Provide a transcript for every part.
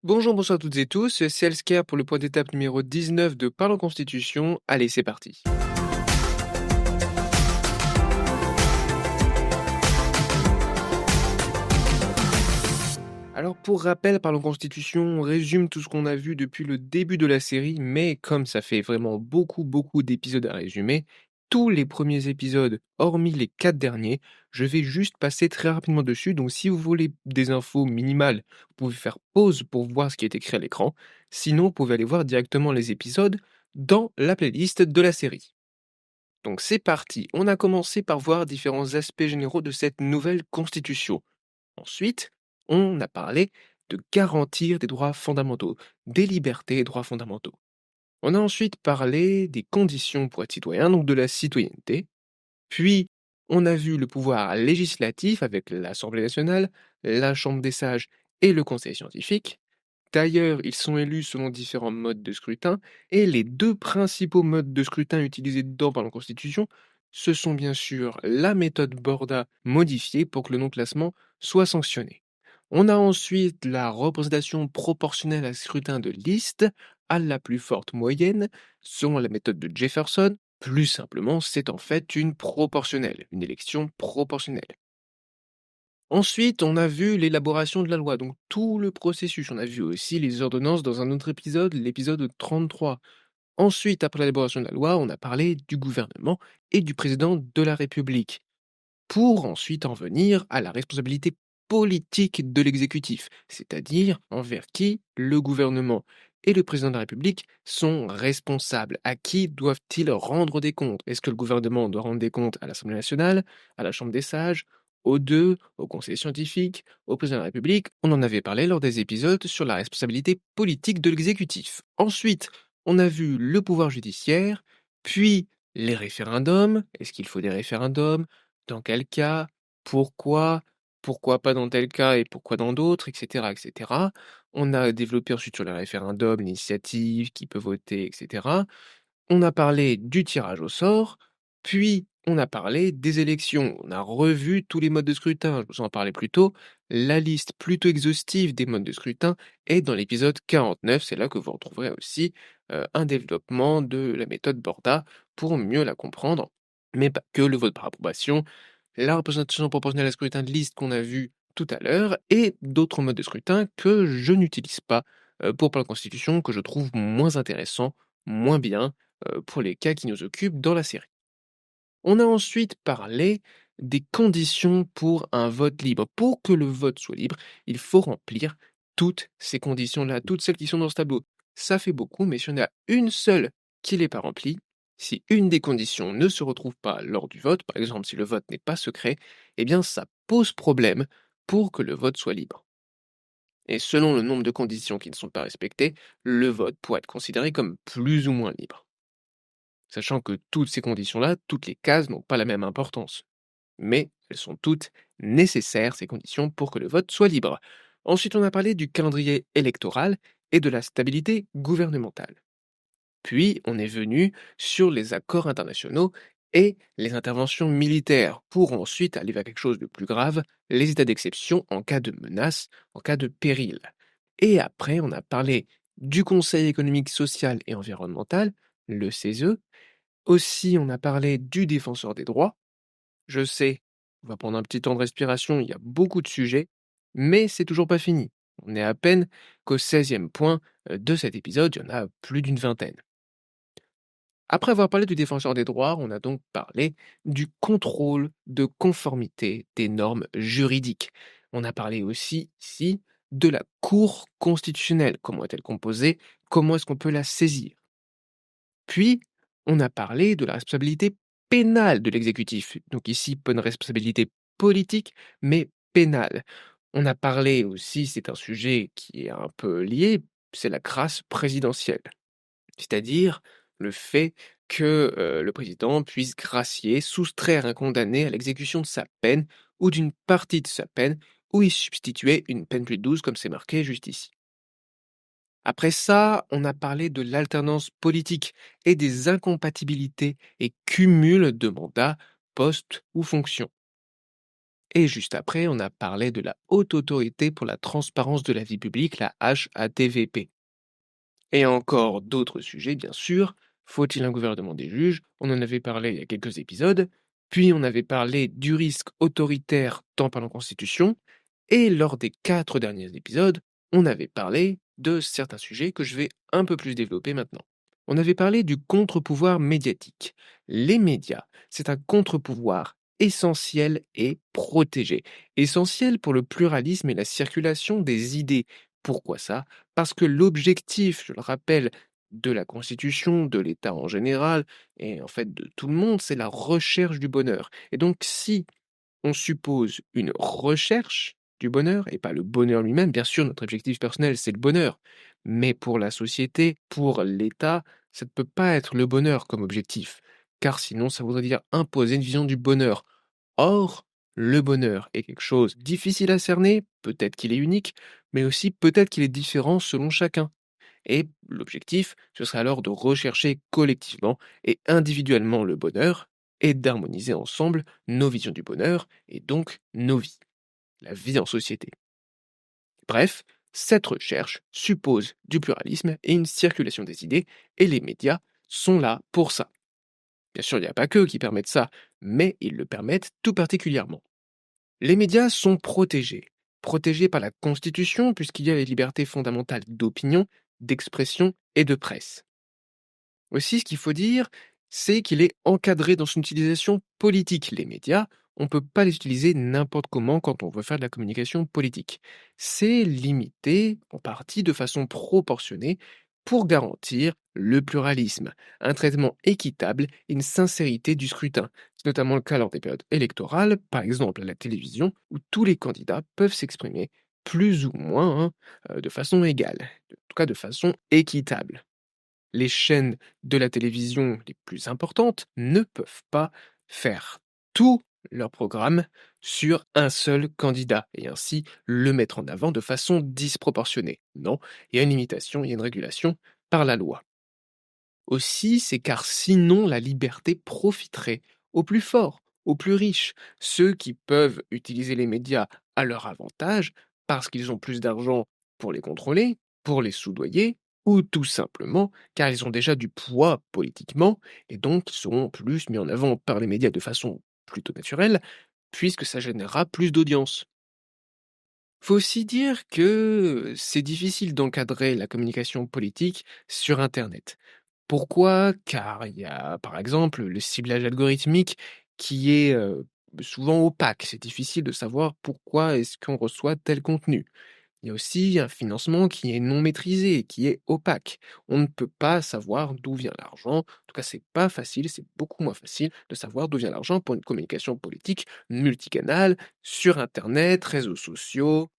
Bonjour, bonsoir à toutes et tous, c'est Elsker pour le point d'étape numéro 19 de Parlons Constitution. Allez, c'est parti. Alors pour rappel, Parlons Constitution, on résume tout ce qu'on a vu depuis le début de la série, mais comme ça fait vraiment beaucoup d'épisodes à résumer, tous les premiers épisodes, hormis les 4 derniers, je vais juste passer très rapidement dessus, donc si vous voulez des infos minimales, vous pouvez faire pause pour voir ce qui est écrit à l'écran, sinon vous pouvez aller voir directement les épisodes dans la playlist de la série. Donc c'est parti, on a commencé par voir différents aspects généraux de cette nouvelle constitution. Ensuite, on a parlé de garantir des droits fondamentaux, des libertés et droits fondamentaux. On a ensuite parlé des conditions pour être citoyen, donc de la citoyenneté. Puis, on a vu le pouvoir législatif avec l'Assemblée nationale, la Chambre des sages et le Conseil scientifique. D'ailleurs, ils sont élus selon différents modes de scrutin, et les deux principaux modes de scrutin utilisés dedans par la Constitution, ce sont bien sûr la méthode Borda modifiée pour que le non-classement soit sanctionné. On a ensuite la représentation proportionnelle à scrutin de liste à la plus forte moyenne, selon la méthode de Jefferson. Plus simplement, c'est en fait une proportionnelle, une élection proportionnelle. Ensuite, on a vu l'élaboration de la loi, donc tout le processus. On a vu aussi les ordonnances dans un autre épisode, l'épisode 33. Ensuite, après l'élaboration de la loi, on a parlé du gouvernement et du président de la République, pour ensuite en venir à la responsabilité politique de l'exécutif, c'est-à-dire envers qui le gouvernement et le président de la République sont responsables. À qui doivent-ils rendre des comptes? Est-ce que le gouvernement doit rendre des comptes à l'Assemblée nationale, à la Chambre des sages, aux deux, au Conseil scientifique, au président de la République? On en avait parlé lors des épisodes sur la responsabilité politique de l'exécutif. Ensuite, on a vu le pouvoir judiciaire, puis les référendums. Est-ce qu'il faut des référendums? Dans quel cas? Pourquoi? Pourquoi pas dans tel cas et pourquoi dans d'autres? Et cetera, et cetera. On a développé ensuite sur les référendums, l'initiative, qui peut voter, et cetera. On a parlé du tirage au sort, puis on a parlé des élections. On a revu tous les modes de scrutin, je vous en parlais plus tôt. La liste plutôt exhaustive des modes de scrutin est dans l'épisode 49. C'est là que vous retrouverez aussi, un développement de la méthode Borda pour mieux la comprendre, mais pas que le vote par approbation, la représentation proportionnelle à scrutin de liste qu'on a vu tout à l'heure et d'autres modes de scrutin que je n'utilise pas, pour la Constitution, que je trouve moins intéressants, moins bien, pour les cas qui nous occupent dans la série. On a ensuite parlé des conditions pour un vote libre. Pour que le vote soit libre, il faut remplir toutes ces conditions-là, toutes celles qui sont dans ce tableau. Ça fait beaucoup, mais si on a une seule qui n'est pas remplie, si une des conditions ne se retrouve pas lors du vote, par exemple si le vote n'est pas secret, eh bien ça pose problème pour que le vote soit libre. Et selon le nombre de conditions qui ne sont pas respectées, le vote pourrait être considéré comme plus ou moins libre. Sachant que toutes ces conditions-là, toutes les cases n'ont pas la même importance. Mais elles sont toutes nécessaires, ces conditions, pour que le vote soit libre. Ensuite, on a parlé du calendrier électoral et de la stabilité gouvernementale. Puis, on est venu sur les accords internationaux et les interventions militaires, pour ensuite aller vers quelque chose de plus grave, les états d'exception en cas de menace, en cas de péril. Et après, on a parlé du Conseil économique, social et environnemental, le CESE. Aussi, on a parlé du défenseur des droits. Je sais, on va prendre un petit temps de respiration, il y a beaucoup de sujets, mais c'est toujours pas fini. On est à peine qu'au 16e point de cet épisode, il y en a plus d'une vingtaine. Après avoir parlé du défenseur des droits, on a donc parlé du contrôle de conformité des normes juridiques. On a parlé aussi ici de la Cour constitutionnelle. Comment est-elle composée? Comment est-ce qu'on peut la saisir? Puis, on a parlé de la responsabilité pénale de l'exécutif. Donc ici, pas une responsabilité politique, mais pénale. On a parlé aussi, c'est un sujet qui est un peu lié, c'est la grâce présidentielle. C'est-à-dire le fait que le président puisse gracier, soustraire un condamné à l'exécution de sa peine ou d'une partie de sa peine, ou y substituer une peine plus douce, comme c'est marqué juste ici. Après ça, on a parlé de l'alternance politique et des incompatibilités et cumuls de mandats, postes ou fonctions. Et juste après, on a parlé de la Haute Autorité pour la Transparence de la Vie Publique, la HATVP. Et encore d'autres sujets, bien sûr. Faut-il un gouvernement des juges? On en avait parlé il y a quelques épisodes. Puis on avait parlé du risque autoritaire tant par la Constitution. Et lors des 4 derniers épisodes, on avait parlé de certains sujets que je vais un peu plus développer maintenant. On avait parlé du contre-pouvoir médiatique. Les médias, c'est un contre-pouvoir essentiel et protégé. Essentiel pour le pluralisme et la circulation des idées. Pourquoi ça? Parce que l'objectif, je le rappelle, de la Constitution, de l'État en général, et en fait de tout le monde, c'est la recherche du bonheur. Et donc si on suppose une recherche du bonheur et pas le bonheur lui-même. Bien sûr, notre objectif personnel, c'est le bonheur. Mais pour la société, pour l'État, ça ne peut pas être le bonheur comme objectif. Car sinon, ça voudrait dire imposer une vision du bonheur. Or, le bonheur est quelque chose de difficile à cerner, peut-être qu'il est unique, mais aussi peut-être qu'il est différent selon chacun. Et l'objectif, ce serait alors de rechercher collectivement et individuellement le bonheur et d'harmoniser ensemble nos visions du bonheur et donc nos vies, la vie en société. Bref, cette recherche suppose du pluralisme et une circulation des idées et les médias sont là pour ça. Bien sûr, il n'y a pas qu'eux qui permettent ça, mais ils le permettent tout particulièrement. Les médias sont protégés. Protégés par la Constitution puisqu'il y a les libertés fondamentales d'opinion, d'expression et de presse. Aussi, ce qu'il faut dire, c'est qu'il est encadré dans son utilisation politique. Les médias, on ne peut pas les utiliser n'importe comment quand on veut faire de la communication politique. C'est limité, en partie de façon proportionnée, pour garantir le pluralisme, un traitement équitable et une sincérité du scrutin. C'est notamment le cas lors des périodes électorales, par exemple à la télévision, où tous les candidats peuvent s'exprimer plus ou moins de façon égale, en tout cas de façon équitable. Les chaînes de la télévision les plus importantes ne peuvent pas faire tout leur programme sur un seul candidat et ainsi le mettre en avant de façon disproportionnée. Non, il y a une limitation, il y a une régulation par la loi. Aussi, c'est car sinon la liberté profiterait aux plus forts, aux plus riches, ceux qui peuvent utiliser les médias à leur avantage parce qu'ils ont plus d'argent pour les contrôler, pour les soudoyer, ou tout simplement car ils ont déjà du poids politiquement et donc seront plus mis en avant par les médias de façon plutôt naturelle, puisque ça générera plus d'audience. Faut aussi dire que c'est difficile d'encadrer la communication politique sur Internet. Pourquoi? Car il y a, par exemple, le ciblage algorithmique qui est, souvent opaque. C'est difficile de savoir pourquoi est-ce qu'on reçoit tel contenu. Il y a aussi un financement qui est non maîtrisé, qui est opaque. On ne peut pas savoir d'où vient l'argent. En tout cas, c'est pas facile, c'est beaucoup moins facile de savoir d'où vient l'argent pour une communication politique multicanale, sur internet, réseaux sociaux,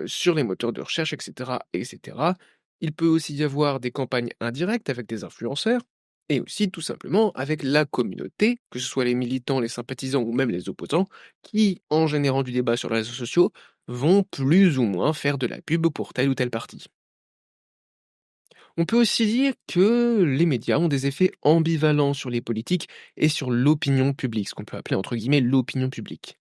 sur les moteurs de recherche, et cetera, et cetera. Il peut aussi y avoir des campagnes indirectes avec des influenceurs et aussi tout simplement avec la communauté, que ce soit les militants, les sympathisants ou même les opposants, qui, en générant du débat sur les réseaux sociaux, vont plus ou moins faire de la pub pour tel ou tel parti. On peut aussi dire que les médias ont des effets ambivalents sur les politiques et sur l'opinion publique, ce qu'on peut appeler entre guillemets l'opinion publique.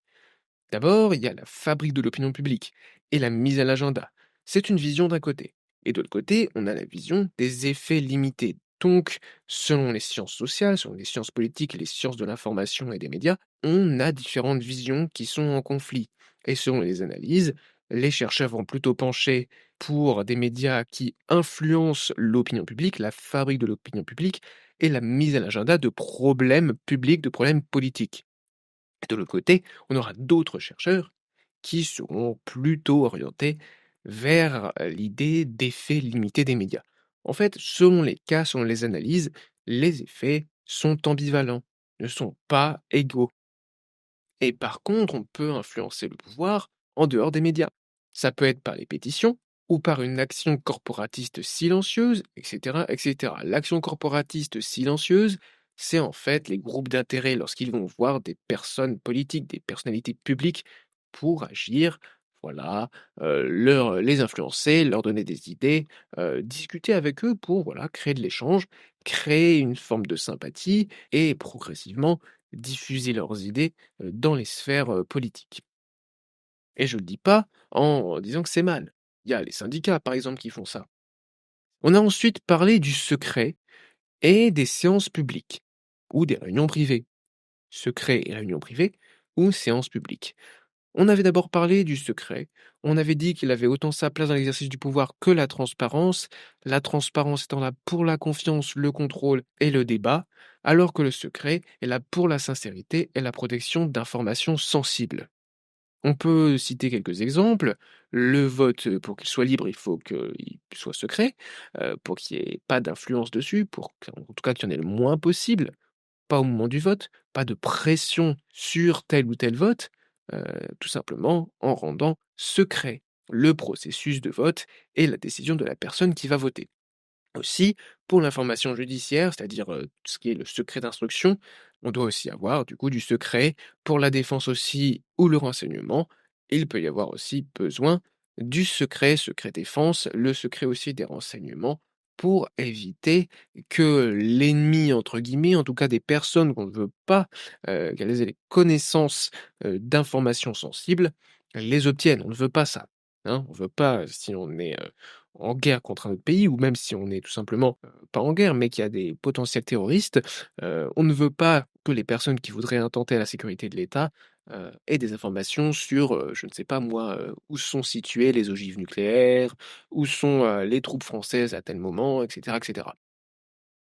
D'abord, il y a la fabrique de l'opinion publique et la mise à l'agenda. C'est une vision d'un côté. Et de l'autre côté, on a la vision des effets limités. Donc, selon les sciences sociales, selon les sciences politiques, les sciences de l'information et des médias, on a différentes visions qui sont en conflit. Et selon les analyses, les chercheurs vont plutôt pencher pour des médias qui influencent l'opinion publique, la fabrique de l'opinion publique et la mise à l'agenda de problèmes publics, de problèmes politiques. De l'autre côté, on aura d'autres chercheurs qui seront plutôt orientés vers l'idée d'effets limités des médias. En fait, selon les cas, selon les analyses, les effets sont ambivalents, ne sont pas égaux. Et par contre, on peut influencer le pouvoir en dehors des médias. Ça peut être par les pétitions ou par une action corporatiste silencieuse, etc., etc. L'action corporatiste silencieuse, c'est en fait les groupes d'intérêt lorsqu'ils vont voir des personnes politiques, des personnalités publiques pour agir, voilà, les influencer, leur donner des idées, discuter avec eux pour voilà, créer de l'échange, créer une forme de sympathie et progressivement diffuser leurs idées dans les sphères politiques. Et je le dis pas en disant que c'est mal. Il y a les syndicats, par exemple, qui font ça. On a ensuite parlé du secret et des séances publiques ou des réunions privées. Secret et réunions privées ou séances publiques. On avait d'abord parlé du secret. On avait dit qu'il avait autant sa place dans l'exercice du pouvoir que la transparence étant là pour la confiance, le contrôle et le débat, alors que le secret est là pour la sincérité et la protection d'informations sensibles. On peut citer quelques exemples. Le vote, pour qu'il soit libre, il faut qu'il soit secret, pour qu'il n'y ait pas d'influence dessus, pour qu'en tout cas qu'il y en ait le moins possible. Pas au moment du vote, pas de pression sur tel ou tel vote, tout simplement en rendant secret le processus de vote et la décision de la personne qui va voter. Aussi, pour l'information judiciaire, c'est-à-dire, tout ce qui est le secret d'instruction, on doit aussi avoir du coup du secret. Pour la défense aussi ou le renseignement, il peut y avoir aussi besoin du secret, secret défense, le secret aussi des renseignements pour éviter que «l'ennemi» entre guillemets, en tout cas des personnes qu'on ne veut pas, qu'elles aient les connaissances, d'informations sensibles, les obtiennent. On ne veut pas ça, hein. On ne veut pas, si on est, en guerre contre un autre pays ou même si on est tout simplement, pas en guerre, mais qu'il y a des potentiels terroristes, on ne veut pas que les personnes qui voudraient intenter à la sécurité de l'État, aient des informations sur, je ne sais pas moi, où sont situées les ogives nucléaires, où sont, les troupes françaises à tel moment, et cetera, et cetera.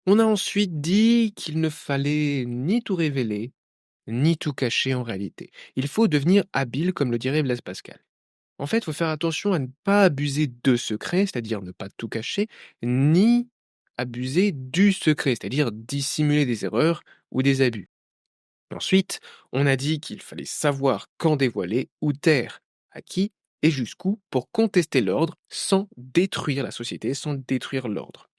On a ensuite dit qu'il ne fallait ni tout révéler, ni tout cacher en réalité. Il faut devenir habile, comme le dirait Blaise Pascal. En fait, il faut faire attention à ne pas abuser de secret, c'est-à-dire ne pas tout cacher, ni abuser du secret, c'est-à-dire dissimuler des erreurs ou des abus. Ensuite, on a dit qu'il fallait savoir quand dévoiler ou taire, à qui et jusqu'où pour contester l'ordre sans détruire la société, sans détruire l'ordre.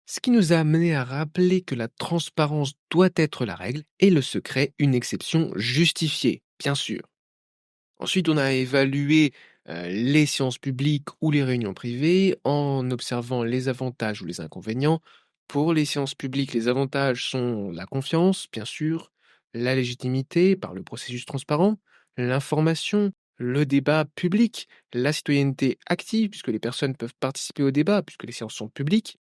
Ce qui nous a amené à rappeler que la transparence doit être la règle et le secret une exception justifiée, bien sûr. Ensuite, on a évalué, les séances publiques ou les réunions privées en observant les avantages ou les inconvénients. Pour les séances publiques, les avantages sont la confiance, bien sûr, la légitimité par le processus transparent, l'information, le débat public, la citoyenneté active puisque les personnes peuvent participer au débat puisque les séances sont publiques,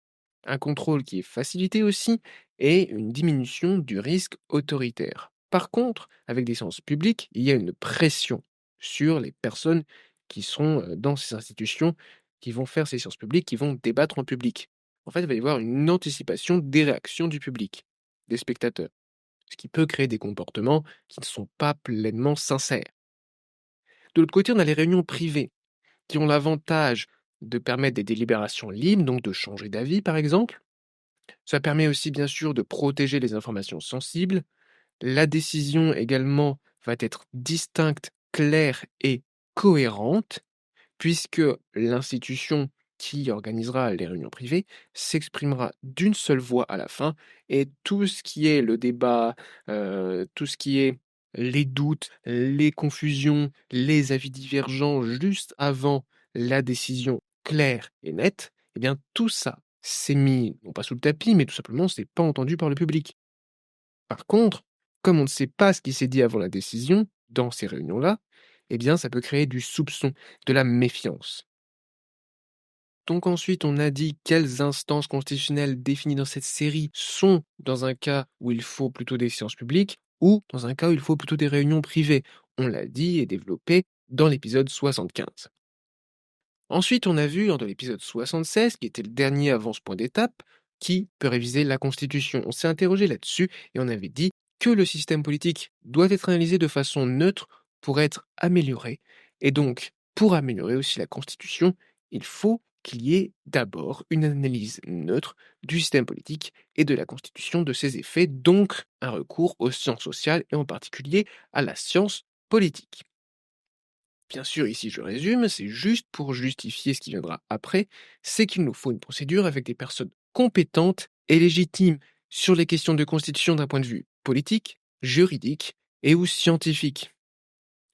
un contrôle qui est facilité aussi et une diminution du risque autoritaire. Par contre, avec des séances publiques, il y a une pression sur les personnes qui sont, dans ces institutions, qui vont faire ces séances publiques, qui vont débattre en public. En fait, il va y avoir une anticipation des réactions du public, des spectateurs, ce qui peut créer des comportements qui ne sont pas pleinement sincères. De l'autre côté, on a les réunions privées, qui ont l'avantage de permettre des délibérations libres, donc de changer d'avis par exemple. Ça permet aussi bien sûr de protéger les informations sensibles. La décision également va être distincte, claire et cohérente, puisque l'institution qui organisera les réunions privées s'exprimera d'une seule voix à la fin et tout ce qui est le débat, tout ce qui est les doutes, les confusions, les avis divergents juste avant la décision claire et nette, eh bien tout ça c'est mis, non pas sous le tapis, mais tout simplement c'est pas entendu par le public. Par contre, comme on ne sait pas ce qui s'est dit avant la décision, dans ces réunions-là, eh bien ça peut créer du soupçon, de la méfiance. Donc ensuite, on a dit quelles instances constitutionnelles définies dans cette série sont dans un cas où il faut plutôt des séances publiques ou dans un cas où il faut plutôt des réunions privées. On l'a dit et développé dans l'épisode 75. Ensuite, on a vu dans l'épisode 76, qui était le dernier avant ce point d'étape, qui peut réviser la Constitution. On s'est interrogé là-dessus et on avait dit que le système politique doit être analysé de façon neutre pour être amélioré. Et donc, pour améliorer aussi la Constitution, il faut qu'il y ait d'abord une analyse neutre du système politique et de la Constitution, de ses effets, donc un recours aux sciences sociales et en particulier à la science politique. Bien sûr, ici je résume, c'est juste pour justifier ce qui viendra après, c'est qu'il nous faut une procédure avec des personnes compétentes et légitimes sur les questions de constitution d'un point de vue politique, juridique et ou scientifique,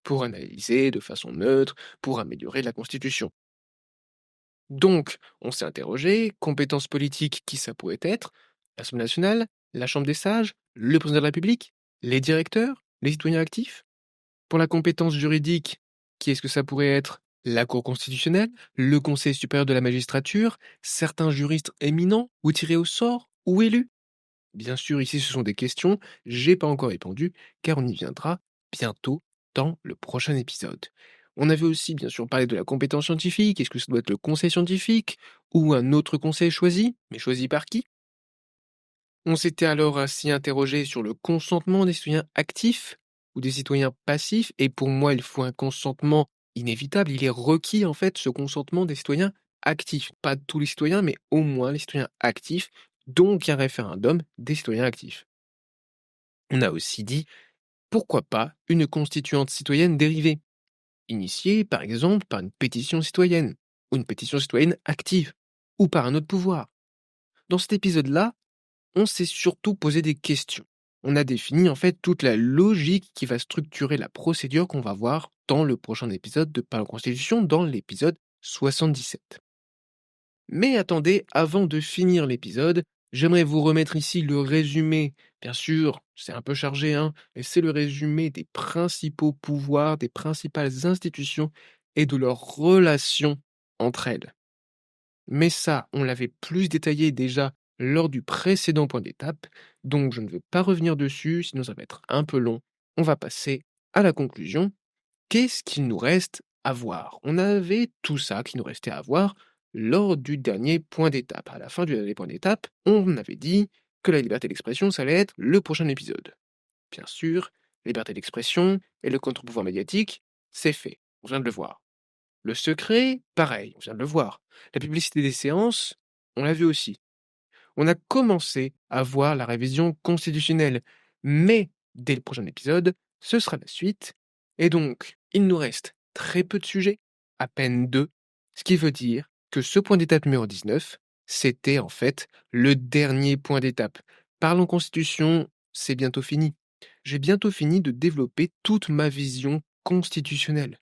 pour analyser de façon neutre, pour améliorer la constitution. Donc, on s'est interrogé, compétences politiques, qui ça pourrait être? L'Assemblée nationale, la Chambre des sages, le président de la République, les directeurs, les citoyens actifs? Pour la compétence juridique, Qui est-ce que ça pourrait être? La Cour constitutionnelle? Le Conseil supérieur de la magistrature? Certains juristes éminents? Ou tirés au sort? Ou élus? Bien sûr, ici ce sont des questions, j'ai pas encore répondu, car on y viendra bientôt dans le prochain épisode. On avait aussi bien sûr parlé de la compétence scientifique, est-ce que ça doit être le conseil scientifique ou un autre conseil choisi, mais choisi par qui? On s'était alors ainsi interrogé sur le consentement des citoyens actifs ou des citoyens passifs, et pour moi il faut un consentement inévitable, il est requis en fait ce consentement des citoyens actifs, pas de tous les citoyens, mais au moins les citoyens actifs, donc un référendum des citoyens actifs. On a aussi dit, pourquoi pas une constituante citoyenne dérivée, initiée par exemple par une pétition citoyenne, ou une pétition citoyenne active, ou par un autre pouvoir. Dans cet épisode-là, on s'est surtout posé des questions. On a défini en fait toute la logique qui va structurer la procédure qu'on va voir dans le prochain épisode de Parlons Constitution, dans l'épisode 77. Mais attendez, avant de finir l'épisode, j'aimerais vous remettre ici le résumé. Bien sûr, c'est un peu chargé, hein, et c'est le résumé des principaux pouvoirs, des principales institutions et de leurs relations entre elles. Mais ça, on l'avait plus détaillé déjà lors du précédent point d'étape, donc je ne veux pas revenir dessus, sinon ça va être un peu long. On va passer à la conclusion. Qu'est-ce qu'il nous reste à voir? On avait tout ça qui nous restait à voir lors du dernier point d'étape. À la fin du dernier point d'étape, on avait dit que la liberté d'expression, ça allait être le prochain épisode. Bien sûr, la liberté d'expression et le contre-pouvoir médiatique, c'est fait. On vient de le voir. Le secret, pareil, on vient de le voir. La publicité des séances, on l'a vu aussi. On a commencé à voir la révision constitutionnelle, mais dès le prochain épisode, ce sera la suite. Et donc, il nous reste très peu de sujets, à peine deux, ce qui veut dire que ce point d'étape numéro 19, c'était en fait le dernier point d'étape. Parlons constitution, c'est bientôt fini. J'ai bientôt fini de développer toute ma vision constitutionnelle.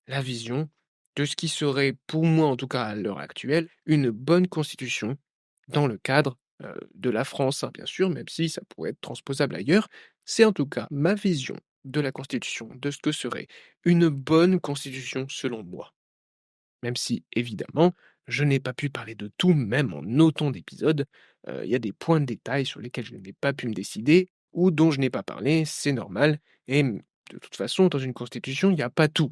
La vision de ce qui serait, pour moi en tout cas à l'heure actuelle, une bonne constitution dans le cadre de la France, hein, bien sûr, même si ça pourrait être transposable ailleurs. C'est en tout cas ma vision de la constitution, de ce que serait une bonne constitution selon moi. Même si, évidemment, je n'ai pas pu parler de tout, même en autant d'épisodes, il y a des points de détail sur lesquels je n'ai pas pu me décider, ou dont je n'ai pas parlé, c'est normal, et de toute façon, dans une constitution, il n'y a pas tout.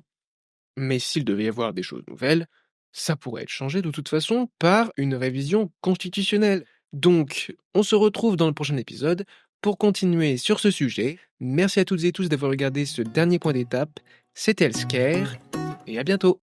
Mais s'il devait y avoir des choses nouvelles, ça pourrait être changé de toute façon par une révision constitutionnelle. Donc, on se retrouve dans le prochain épisode pour continuer sur ce sujet. Merci à toutes et tous d'avoir regardé ce dernier point d'étape. C'était Elsker, et à bientôt.